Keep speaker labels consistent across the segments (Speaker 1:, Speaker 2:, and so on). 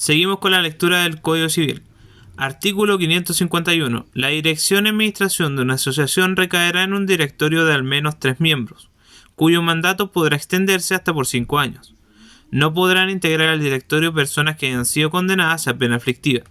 Speaker 1: Seguimos con la lectura del Código Civil. Artículo 551. La dirección y administración de una asociación recaerá en un directorio de al menos 3 miembros, cuyo mandato podrá extenderse hasta por 5 años. No podrán integrar al directorio personas que hayan sido condenadas a pena aflictiva.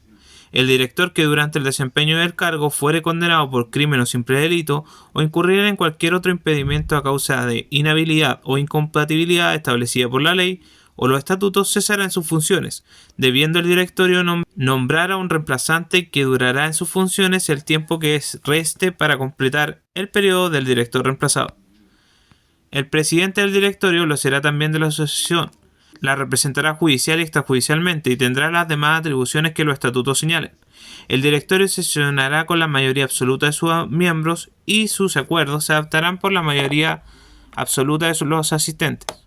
Speaker 1: El director que durante el desempeño del cargo fuere condenado por crimen o simple delito o incurriera en cualquier otro impedimento a causa de inhabilidad o incompatibilidad establecida por la ley o los estatutos cesará en sus funciones, debiendo el directorio nombrar a un reemplazante que durará en sus funciones el tiempo que reste para completar el periodo del director reemplazado. El presidente del directorio lo será también de la asociación, la representará judicial y extrajudicialmente y tendrá las demás atribuciones que los estatutos señalen. El directorio sesionará con la mayoría absoluta de sus miembros y sus acuerdos se adoptarán por la mayoría absoluta de los asistentes,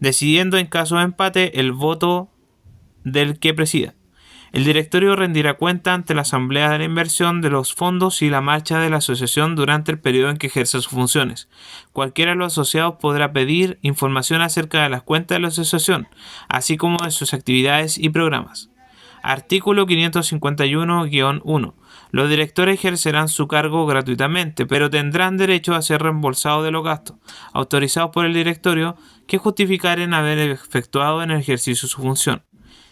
Speaker 1: decidiendo en caso de empate el voto del que presida. El directorio rendirá cuenta ante la Asamblea de la inversión de los fondos y la marcha de la asociación durante el periodo en que ejerce sus funciones. Cualquiera de los asociados podrá pedir información acerca de las cuentas de la asociación, así como de sus actividades y programas. Artículo 551-1. Los directores ejercerán su cargo gratuitamente, pero tendrán derecho a ser reembolsados de los gastos autorizados por el directorio que justificaren haber efectuado en el ejercicio de su función.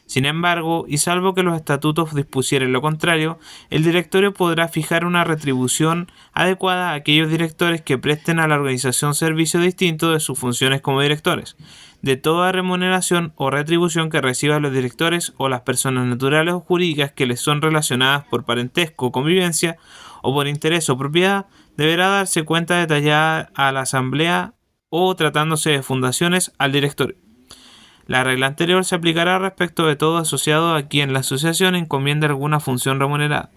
Speaker 1: Sin embargo, y salvo que los estatutos dispusieren lo contrario, el directorio podrá fijar una retribución adecuada a aquellos directores que presten a la organización servicio distinto de sus funciones como directores, de toda remuneración o retribución que reciban los directores o las personas naturales o jurídicas que les son relacionadas por parentesco, convivencia o por interés o propiedad, deberá darse cuenta detallada a la asamblea o, tratándose de fundaciones, al directorio. La regla anterior se aplicará respecto de todo asociado a quien la asociación encomiende alguna función remunerada.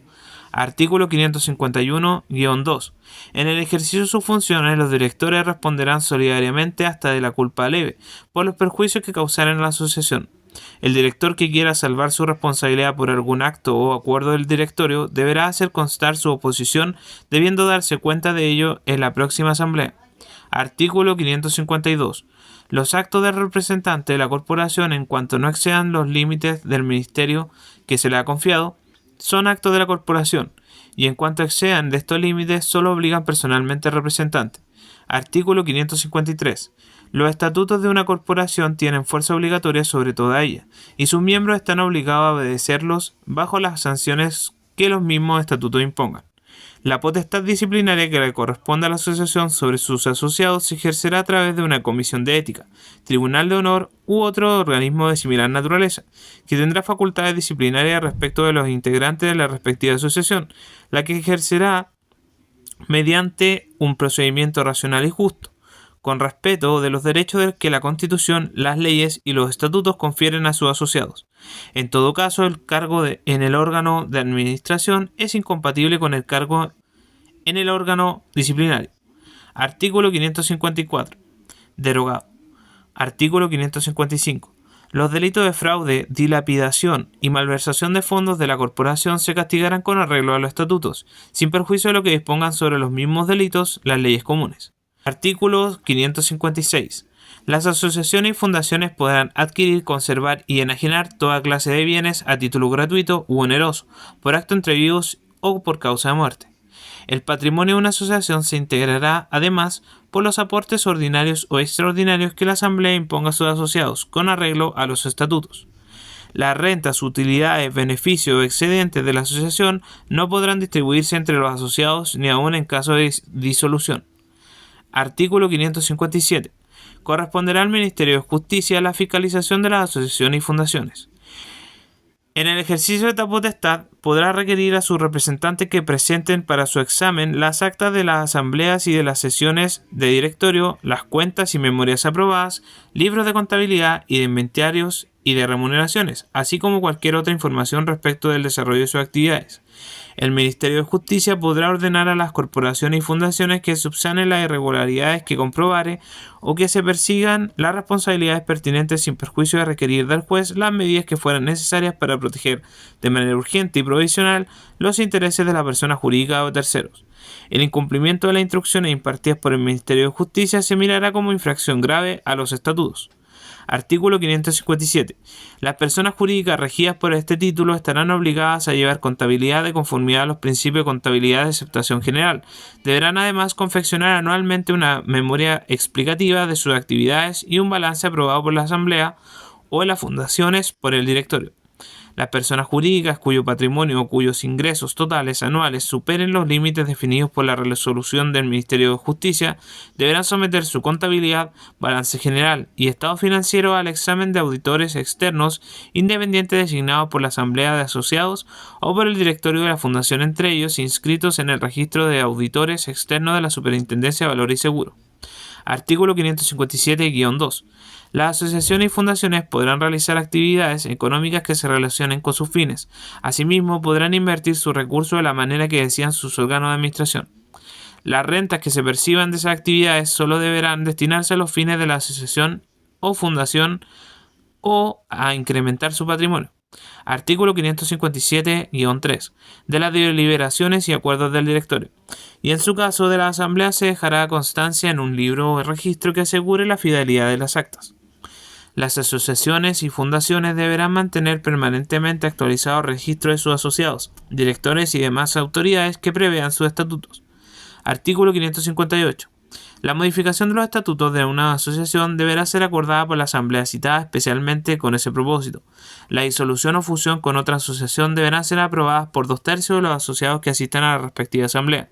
Speaker 1: Artículo 551-2. En el ejercicio de sus funciones, los directores responderán solidariamente hasta de la culpa leve por los perjuicios que causaren a la asociación. El director que quiera salvar su responsabilidad por algún acto o acuerdo del directorio deberá hacer constar su oposición, debiendo darse cuenta de ello en la próxima asamblea. Artículo 552. Los actos del representante de la corporación, en cuanto no excedan los límites del ministerio que se le ha confiado, son actos de la corporación, y en cuanto excedan de estos límites, solo obligan personalmente al representante. Artículo 553. Los estatutos de una corporación tienen fuerza obligatoria sobre toda ella, y sus miembros están obligados a obedecerlos bajo las sanciones que los mismos estatutos impongan. La potestad disciplinaria que le corresponde a la asociación sobre sus asociados se ejercerá a través de una comisión de ética, tribunal de honor u otro organismo de similar naturaleza, que tendrá facultades disciplinarias respecto de los integrantes de la respectiva asociación, la que ejercerá mediante un procedimiento racional y justo, con respeto de los derechos que la Constitución, las leyes y los estatutos confieren a sus asociados. En todo caso, el cargo en el órgano de administración es incompatible con el cargo en el órgano disciplinario. Artículo 554. Derogado. Artículo 555. Los delitos de fraude, dilapidación y malversación de fondos de la corporación se castigarán con arreglo a los estatutos, sin perjuicio de lo que dispongan sobre los mismos delitos las leyes comunes. Artículo 556. Las asociaciones y fundaciones podrán adquirir, conservar y enajenar toda clase de bienes a título gratuito u oneroso, por acto entre vivos o por causa de muerte. El patrimonio de una asociación se integrará, además, por los aportes ordinarios o extraordinarios que la Asamblea imponga a sus asociados, con arreglo a los estatutos. Las rentas, utilidades, beneficios o excedentes de la asociación no podrán distribuirse entre los asociados ni aun en caso de disolución. Artículo 557. Corresponderá al Ministerio de Justicia la fiscalización de las asociaciones y fundaciones. En el ejercicio de esta potestad, podrá requerir a sus representantes que presenten para su examen las actas de las asambleas y de las sesiones de directorio, las cuentas y memorias aprobadas, libros de contabilidad y de inventarios y de remuneraciones, así como cualquier otra información respecto del desarrollo de sus actividades. El Ministerio de Justicia podrá ordenar a las corporaciones y fundaciones que subsanen las irregularidades que comprobare o que se persigan las responsabilidades pertinentes sin perjuicio de requerir del juez las medidas que fueran necesarias para proteger de manera urgente y provisional los intereses de la persona jurídica o terceros. El incumplimiento de las instrucciones impartidas por el Ministerio de Justicia se mirará como infracción grave a los estatutos. Artículo 557. Las personas jurídicas regidas por este título estarán obligadas a llevar contabilidad de conformidad a los principios de contabilidad de aceptación general. Deberán además confeccionar anualmente una memoria explicativa de sus actividades y un balance aprobado por la Asamblea o en las fundaciones por el directorio. Las personas jurídicas cuyo patrimonio o cuyos ingresos totales anuales superen los límites definidos por la resolución del Ministerio de Justicia deberán someter su contabilidad, balance general y estado financiero al examen de auditores externos independientes designados por la Asamblea de Asociados o por el directorio de la Fundación, entre ellos inscritos en el registro de auditores externos de la Superintendencia de Valores y Seguros. Artículo 557-2. Las asociaciones y fundaciones podrán realizar actividades económicas que se relacionen con sus fines. Asimismo, podrán invertir sus recursos de la manera que decidan sus órganos de administración. Las rentas que se perciban de esas actividades solo deberán destinarse a los fines de la asociación o fundación o a incrementar su patrimonio. Artículo 557-3. De las deliberaciones y acuerdos del directorio. Y en su caso de la Asamblea se dejará constancia en un libro o registro que asegure la fidelidad de las actas. Las asociaciones y fundaciones deberán mantener permanentemente actualizado el registro de sus asociados, directores y demás autoridades que prevean sus estatutos. Artículo 558. La modificación de los estatutos de una asociación deberá ser acordada por la Asamblea citada especialmente con ese propósito. La disolución o fusión con otra asociación deberán ser aprobadas por 2/3 de los asociados que asistan a la respectiva Asamblea.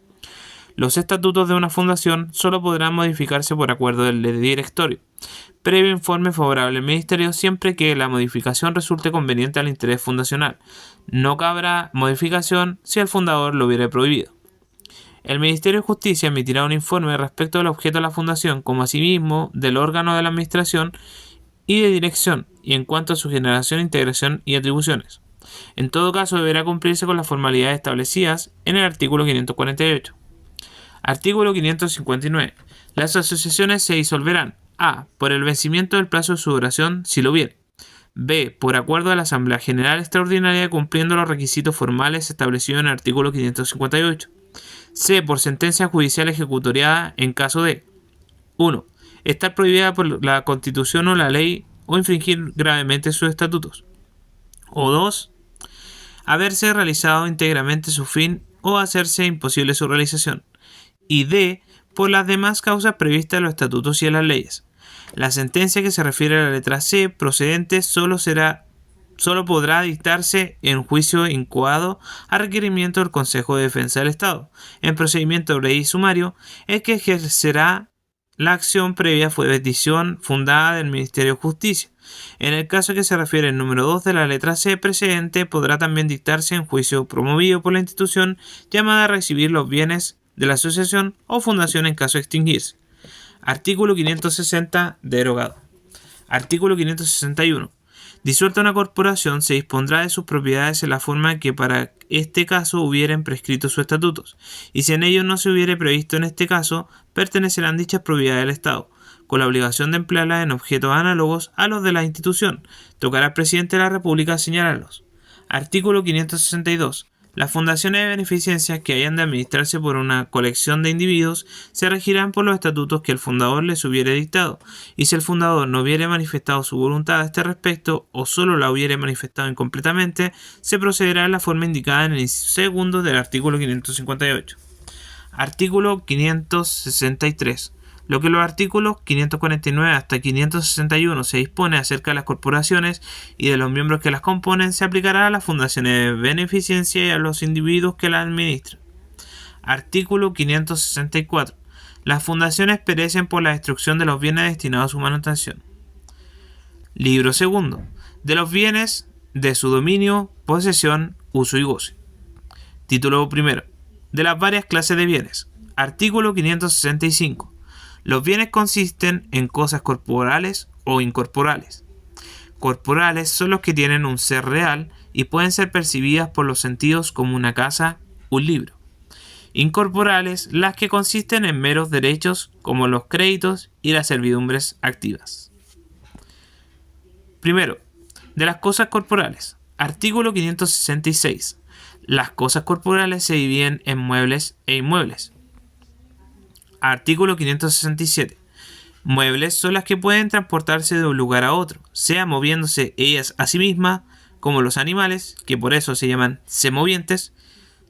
Speaker 1: Los estatutos de una fundación solo podrán modificarse por acuerdo del directorio, previo informe favorable del Ministerio, siempre que la modificación resulte conveniente al interés fundacional. No cabrá modificación si el fundador lo hubiere prohibido. El Ministerio de Justicia emitirá un informe respecto del objeto de la fundación, como asimismo del órgano de la administración y de dirección, y en cuanto a su generación, integración y atribuciones. En todo caso, deberá cumplirse con las formalidades establecidas en el artículo 548. Artículo 559. Las asociaciones se disolverán: a. por el vencimiento del plazo de su duración, si lo hubiere; b. por acuerdo de la Asamblea General Extraordinaria cumpliendo los requisitos formales establecidos en el artículo 558; c. por sentencia judicial ejecutoriada en caso de 1. estar prohibida por la Constitución o la ley o infringir gravemente sus estatutos; o 2. haberse realizado íntegramente su fin o hacerse imposible su realización; y d. por las demás causas previstas en los estatutos y en las leyes. La sentencia que se refiere a la letra C procedente solo podrá dictarse en juicio incoado a requerimiento del Consejo de Defensa del Estado. En procedimiento breve y sumario, el que ejercerá la acción previa fue petición fundada del Ministerio de Justicia. En el caso que se refiere al número 2 de la letra C precedente, podrá también dictarse en juicio promovido por la institución llamada a recibir los bienes de la asociación o fundación en caso de extinguirse. Artículo 560. Derogado. Artículo 561. Disuelta una corporación, se dispondrá de sus propiedades en la forma que para este caso hubieren prescrito sus estatutos, y si en ellos no se hubiere previsto en este caso, pertenecerán dichas propiedades al Estado, con la obligación de emplearlas en objetos análogos a los de la institución. Tocará al presidente de la República señalarlos. Artículo 562. Las fundaciones de beneficencia que hayan de administrarse por una colección de individuos se regirán por los estatutos que el fundador les hubiere dictado, y si el fundador no hubiere manifestado su voluntad a este respecto o solo la hubiere manifestado incompletamente, se procederá en la forma indicada en el inciso segundo del artículo 558. Artículo 563. Lo que los artículos 549 hasta 561 se dispone acerca de las corporaciones y de los miembros que las componen se aplicará a las fundaciones de beneficencia y a los individuos que las administran. Artículo 564. Las fundaciones perecen por la destrucción de los bienes destinados a su manutención. Libro segundo. De los bienes de su dominio, posesión, uso y goce. Título primero. De las varias clases de bienes. Artículo 565. Los bienes consisten en cosas corporales o incorporales. Corporales son los que tienen un ser real y pueden ser percibidas por los sentidos como una casa, un libro. Incorporales, las que consisten en meros derechos como los créditos y las servidumbres activas. Primero, de las cosas corporales. Artículo 566. Las cosas corporales se dividen en muebles e inmuebles. Artículo 567. Muebles son las que pueden transportarse de un lugar a otro, sea moviéndose ellas a sí mismas, como los animales, que por eso se llaman semovientes,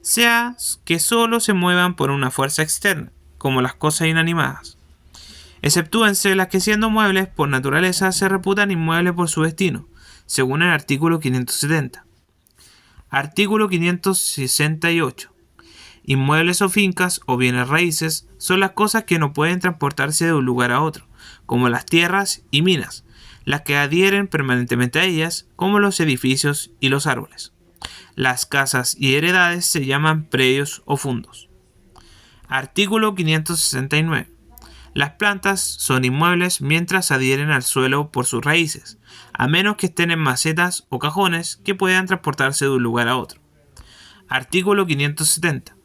Speaker 1: sea que solo se muevan por una fuerza externa, como las cosas inanimadas. Exceptúense las que siendo muebles por naturaleza se reputan inmuebles por su destino, según el artículo 570. Artículo 568. Inmuebles o fincas o bienes raíces son las cosas que no pueden transportarse de un lugar a otro, como las tierras y minas, las que adhieren permanentemente a ellas, como los edificios y los árboles. Las casas y heredades se llaman predios o fundos. Artículo 569. Las plantas son inmuebles mientras adhieren al suelo por sus raíces, a menos que estén en macetas o cajones que puedan transportarse de un lugar a otro. Artículo 570.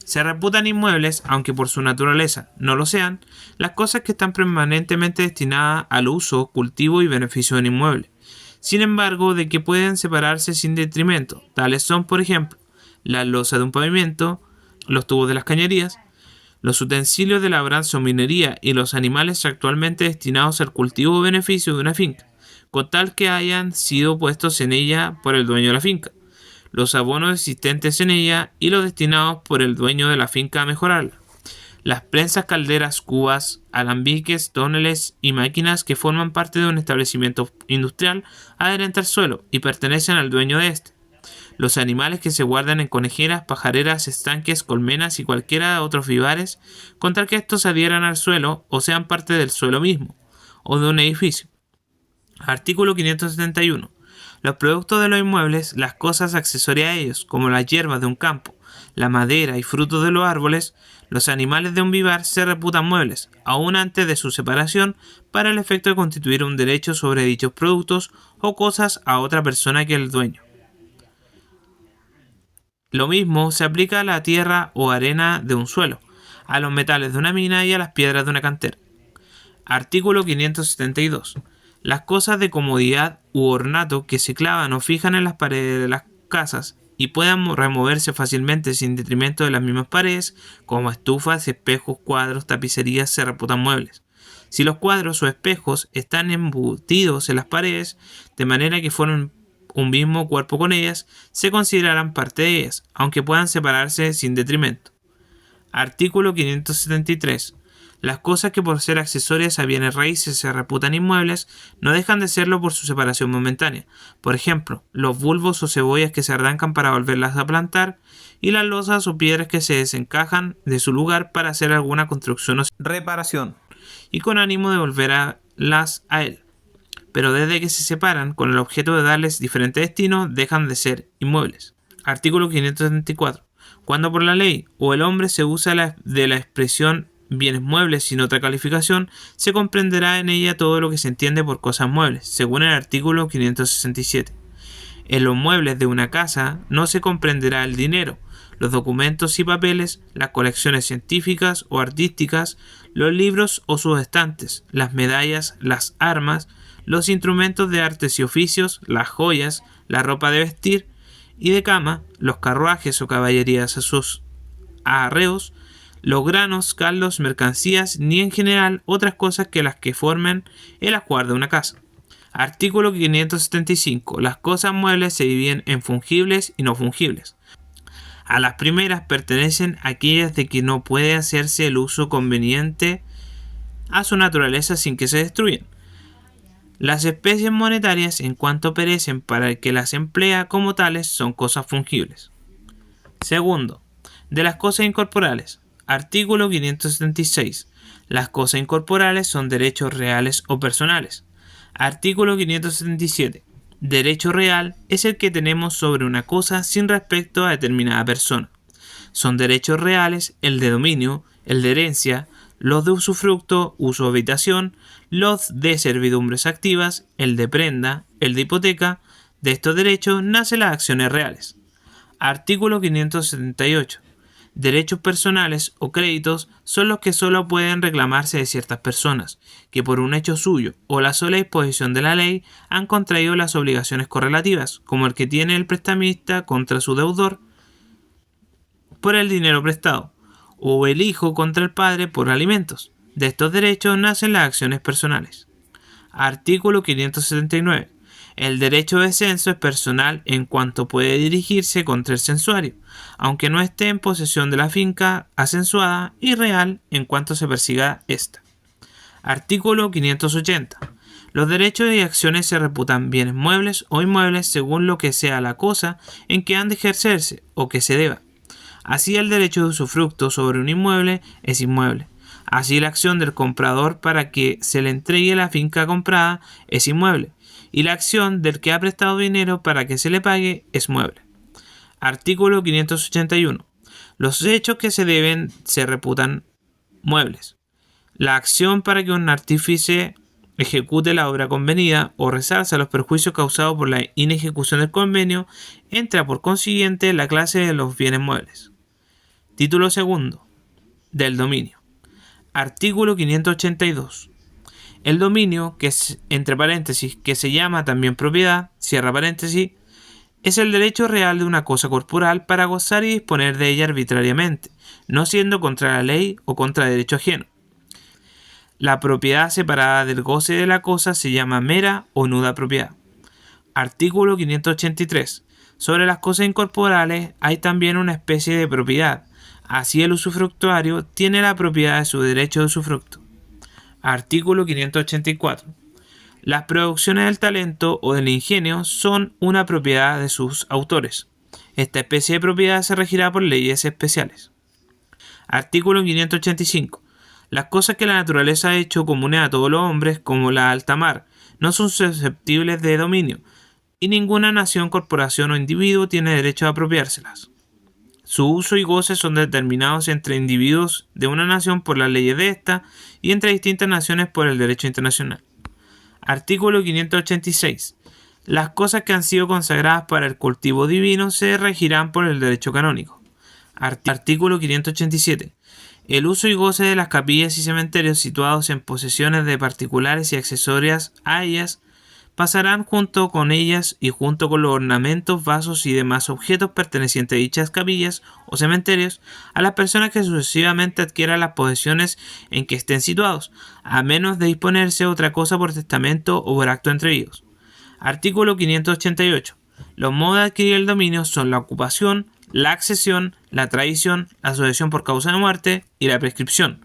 Speaker 1: Se reputan inmuebles, aunque por su naturaleza no lo sean, las cosas que están permanentemente destinadas al uso, cultivo y beneficio del inmueble. Sin embargo, de que pueden separarse sin detrimento. Tales son, por ejemplo, la losa de un pavimento, los tubos de las cañerías, los utensilios de labranza o minería y los animales actualmente destinados al cultivo o beneficio de una finca, con tal que hayan sido puestos en ella por el dueño de la finca, los abonos existentes en ella y los destinados por el dueño de la finca a mejorarla, las prensas, calderas, cubas, alambiques, tóneles y máquinas que forman parte de un establecimiento industrial adherente al suelo y pertenecen al dueño de este, los animales que se guardan en conejeras, pajareras, estanques, colmenas y cualquiera de otros vivares, con tal que estos adhieran al suelo o sean parte del suelo mismo, o de un edificio. Artículo 571. Los productos de los inmuebles, las cosas accesorias a ellos, como las hierbas de un campo, la madera y frutos de los árboles, los animales de un vivar se reputan muebles, aún antes de su separación, para el efecto de constituir un derecho sobre dichos productos o cosas a otra persona que el dueño. Lo mismo se aplica a la tierra o arena de un suelo, a los metales de una mina y a las piedras de una cantera. Artículo 572. Las cosas de comodidad u ornato que se clavan o fijan en las paredes de las casas y puedan removerse fácilmente sin detrimento de las mismas paredes, como estufas, espejos, cuadros, tapicerías, se reputan muebles. Si los cuadros o espejos están embutidos en las paredes, de manera que formen un mismo cuerpo con ellas, se considerarán parte de ellas, aunque puedan separarse sin detrimento. Artículo 573. Las cosas que por ser accesorias a bienes raíces se reputan inmuebles no dejan de serlo por su separación momentánea. Por ejemplo, los bulbos o cebollas que se arrancan para volverlas a plantar y las losas o piedras que se desencajan de su lugar para hacer alguna construcción o reparación y con ánimo de volverlas a él. Pero desde que se separan con el objeto de darles diferente destino, dejan de ser inmuebles. Artículo 574. Cuando por la ley o el hombre se usa de la expresión bienes muebles sin otra calificación, se comprenderá en ella todo lo que se entiende por cosas muebles, según el artículo 567. En los muebles de una casa no se comprenderá el dinero, los documentos y papeles, las colecciones científicas o artísticas, los libros o sus estantes, las medallas, las armas, los instrumentos de artes y oficios, las joyas, la ropa de vestir y de cama, los carruajes o caballerías a sus arreos, los granos, caldos, mercancías, ni en general otras cosas que las que formen el ajuar de una casa. Artículo 575. Las cosas muebles se dividen en fungibles y no fungibles. A las primeras pertenecen aquellas de que no puede hacerse el uso conveniente a su naturaleza sin que se destruyan. Las especies monetarias, en cuanto perecen para el que las emplea como tales, son cosas fungibles. Segundo, de las cosas incorporales. Artículo 576. Las cosas incorporales son derechos reales o personales. Artículo 577. Derecho real es el que tenemos sobre una cosa sin respecto a determinada persona. Son derechos reales el de dominio, el de herencia, los de usufructo, uso o habitación, los de servidumbres activas, el de prenda, el de hipoteca. De estos derechos nacen las acciones reales. Artículo 578. Derechos personales o créditos son los que solo pueden reclamarse de ciertas personas, que por un hecho suyo o la sola disposición de la ley han contraído las obligaciones correlativas, como el que tiene el prestamista contra su deudor por el dinero prestado, o el hijo contra el padre por alimentos. de estos derechos nacen las acciones personales. Artículo 579. El derecho de censo es personal en cuanto puede dirigirse contra el censuario, aunque no esté en posesión de la finca acensuada, y real en cuanto se persiga ésta. Artículo 580. Los derechos y acciones se reputan bienes muebles o inmuebles según lo que sea la cosa en que han de ejercerse o que se deba. Así el derecho de usufructo sobre un inmueble es inmueble. Así la acción del comprador para que se le entregue la finca comprada es inmueble, y la acción del que ha prestado dinero para que se le pague es mueble. Artículo 581. Los hechos que se deben se reputan muebles. La acción para que un artífice ejecute la obra convenida o resarza los perjuicios causados por la inejecución del convenio entra por consiguiente en la clase de los bienes muebles. Título segundo. Del dominio. Artículo 582. El dominio, que es, entre paréntesis, que se llama también propiedad, cierra paréntesis, es el derecho real de una cosa corporal para gozar y disponer de ella arbitrariamente, no siendo contra la ley o contra derecho ajeno. La propiedad separada del goce de la cosa se llama mera o nuda propiedad. Artículo 583. Sobre las cosas incorporales hay también una especie de propiedad. Así el usufructuario tiene la propiedad de su derecho de usufructo. Artículo 584. Las producciones del talento o del ingenio son una propiedad de sus autores. Esta especie de propiedad se regirá por leyes especiales. Artículo 585. Las cosas que la naturaleza ha hecho comunes a todos los hombres, como la alta mar, no son susceptibles de dominio, y ninguna nación, corporación o individuo tiene derecho a apropiárselas. Su uso y goce son determinados entre individuos de una nación por las leyes de esta y entre distintas naciones por el derecho internacional. Artículo 586. Las cosas que han sido consagradas para el cultivo divino se regirán por el derecho canónico. Artículo 587. El uso y goce de las capillas y cementerios situados en posesiones de particulares y accesorias a ellas pasarán junto con ellas y junto con los ornamentos, vasos y demás objetos pertenecientes a dichas capillas o cementerios a las personas que sucesivamente adquieran las posesiones en que estén situados, a menos de disponerse otra cosa por testamento o por acto entre ellos. Artículo 588. Los modos de adquirir el dominio son la ocupación, la accesión, la tradición, la sucesión por causa de muerte y la prescripción.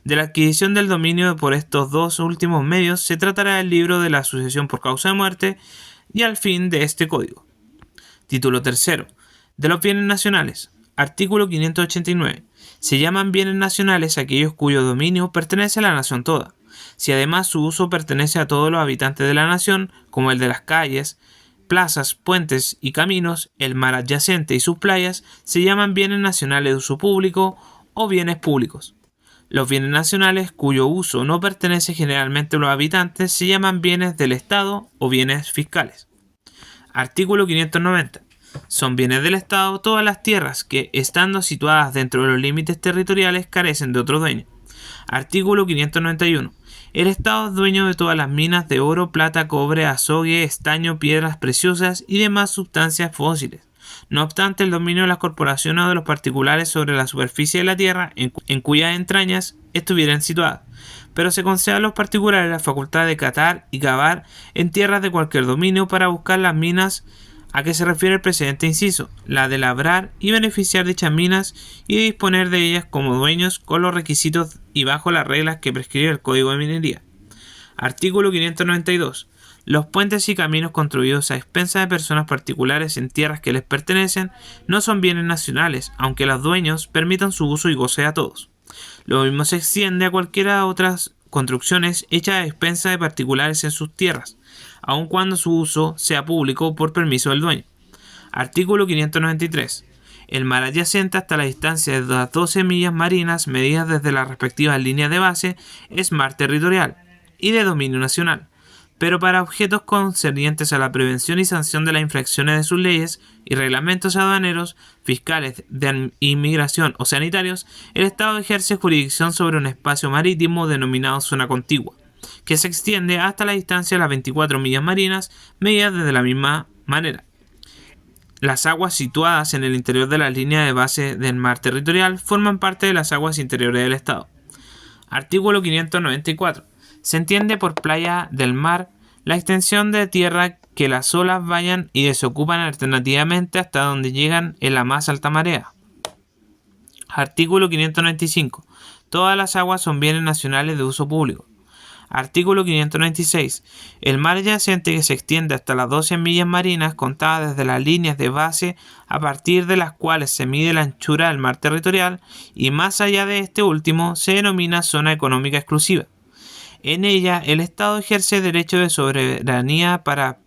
Speaker 1: De la adquisición del dominio por estos dos últimos medios se tratará el libro de la sucesión por causa de muerte y al fin de este código. Título tercero. De los bienes nacionales. Artículo 589. Se llaman bienes nacionales aquellos cuyo dominio pertenece a la nación toda. Si además su uso pertenece a todos los habitantes de la nación, como el de las calles, plazas, puentes y caminos, el mar adyacente y sus playas, se llaman bienes nacionales de uso público o bienes públicos. Los bienes nacionales cuyo uso no pertenece generalmente a los habitantes se llaman bienes del Estado o bienes fiscales. Artículo 590. Son bienes del Estado todas las tierras que, estando situadas dentro de los límites territoriales, carecen de otro dueño. Artículo 591. El Estado es dueño de todas las minas de oro, plata, cobre, azogue, estaño, piedras preciosas y demás sustancias fósiles. No obstante, el dominio de las corporaciones o de los particulares sobre la superficie de la tierra en cuyas entrañas estuvieran situadas, pero se concede a los particulares la facultad de catar y cavar en tierras de cualquier dominio para buscar las minas a que se refiere el precedente inciso, la de labrar y beneficiar dichas minas y de disponer de ellas como dueños con los requisitos y bajo las reglas que prescribe el Código de Minería. Artículo 592. Los puentes y caminos construidos a expensas de personas particulares en tierras que les pertenecen no son bienes nacionales, aunque los dueños permitan su uso y goce a todos. Lo mismo se extiende a cualquiera de otras construcciones hechas a expensas de particulares en sus tierras, aun cuando su uso sea público por permiso del dueño. Artículo 593. El mar adyacente hasta la distancia de las 12 millas marinas medidas desde las respectivas líneas de base es mar territorial y de dominio nacional, pero para objetos concernientes a la prevención y sanción de las infracciones de sus leyes y reglamentos aduaneros, fiscales, de inmigración o sanitarios, el Estado ejerce jurisdicción sobre un espacio marítimo denominado zona contigua, que se extiende hasta la distancia de las 24 millas marinas, medidas de la misma manera. Las aguas situadas en el interior de la línea de base del mar territorial forman parte de las aguas interiores del Estado. Artículo 594. Se entiende por playa del mar la extensión de tierra que las olas vayan y desocupan alternativamente hasta donde llegan en la más alta marea. Artículo 595. Todas las aguas son bienes nacionales de uso público. Artículo 596. El mar adyacente que se extiende hasta las 12 millas marinas contadas desde las líneas de base a partir de las cuales se mide la anchura del mar territorial y más allá de este último se denomina zona económica exclusiva. En ella el Estado ejerce derecho de soberanía para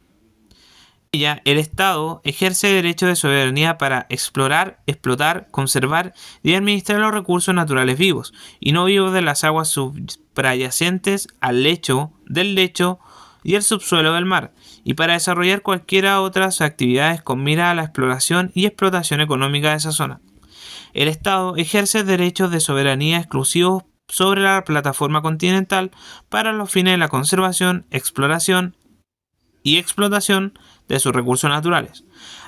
Speaker 1: explorar, explotar, conservar y administrar los recursos naturales vivos y no vivos de las aguas subyacentes al lecho, del lecho y el subsuelo del mar, y para desarrollar cualquiera otras actividades con mira a la exploración y explotación económica de esa zona. El Estado ejerce derechos de soberanía exclusivos sobre la plataforma continental para los fines de la conservación, exploración y explotación de sus recursos naturales.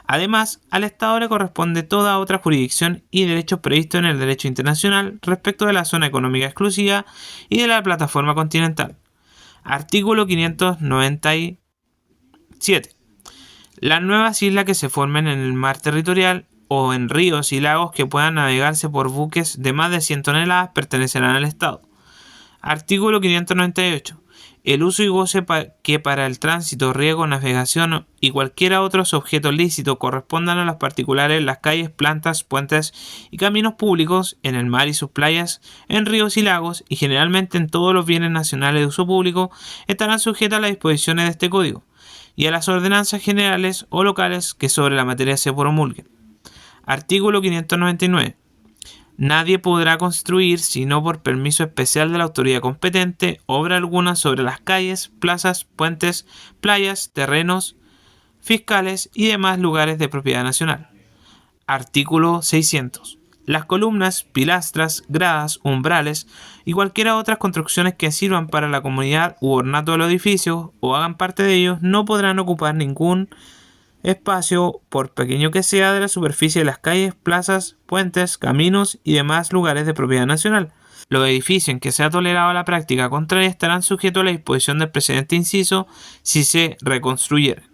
Speaker 1: Además, al Estado le corresponde toda otra jurisdicción y derechos previstos en el derecho internacional respecto de la zona económica exclusiva y de la plataforma continental. Artículo 597. Las nuevas islas que se formen en el mar territorial o en ríos y lagos que puedan navegarse por buques de más de 100 toneladas pertenecerán al Estado. Artículo 598. El uso y goce que para el tránsito, riego, navegación y cualquier otros objetos lícitos correspondan a los particulares en las calles, plantas, puentes y caminos públicos, en el mar y sus playas, en ríos y lagos y generalmente en todos los bienes nacionales de uso público estarán sujetas a las disposiciones de este código y a las ordenanzas generales o locales que sobre la materia se promulguen. Artículo 599. Nadie podrá construir, sino por permiso especial de la autoridad competente, obra alguna sobre las calles, plazas, puentes, playas, terrenos fiscales y demás lugares de propiedad nacional. Artículo 600. Las columnas, pilastras, gradas, umbrales y cualquiera otras construcciones que sirvan para la comunidad u ornato de los edificios o hagan parte de ellos no podrán ocupar ningún espacio, por pequeño que sea, de la superficie de las calles, plazas, puentes, caminos y demás lugares de propiedad nacional. Los edificios en que sea tolerada la práctica contraria estarán sujetos a la disposición del presente inciso si se reconstruyeren.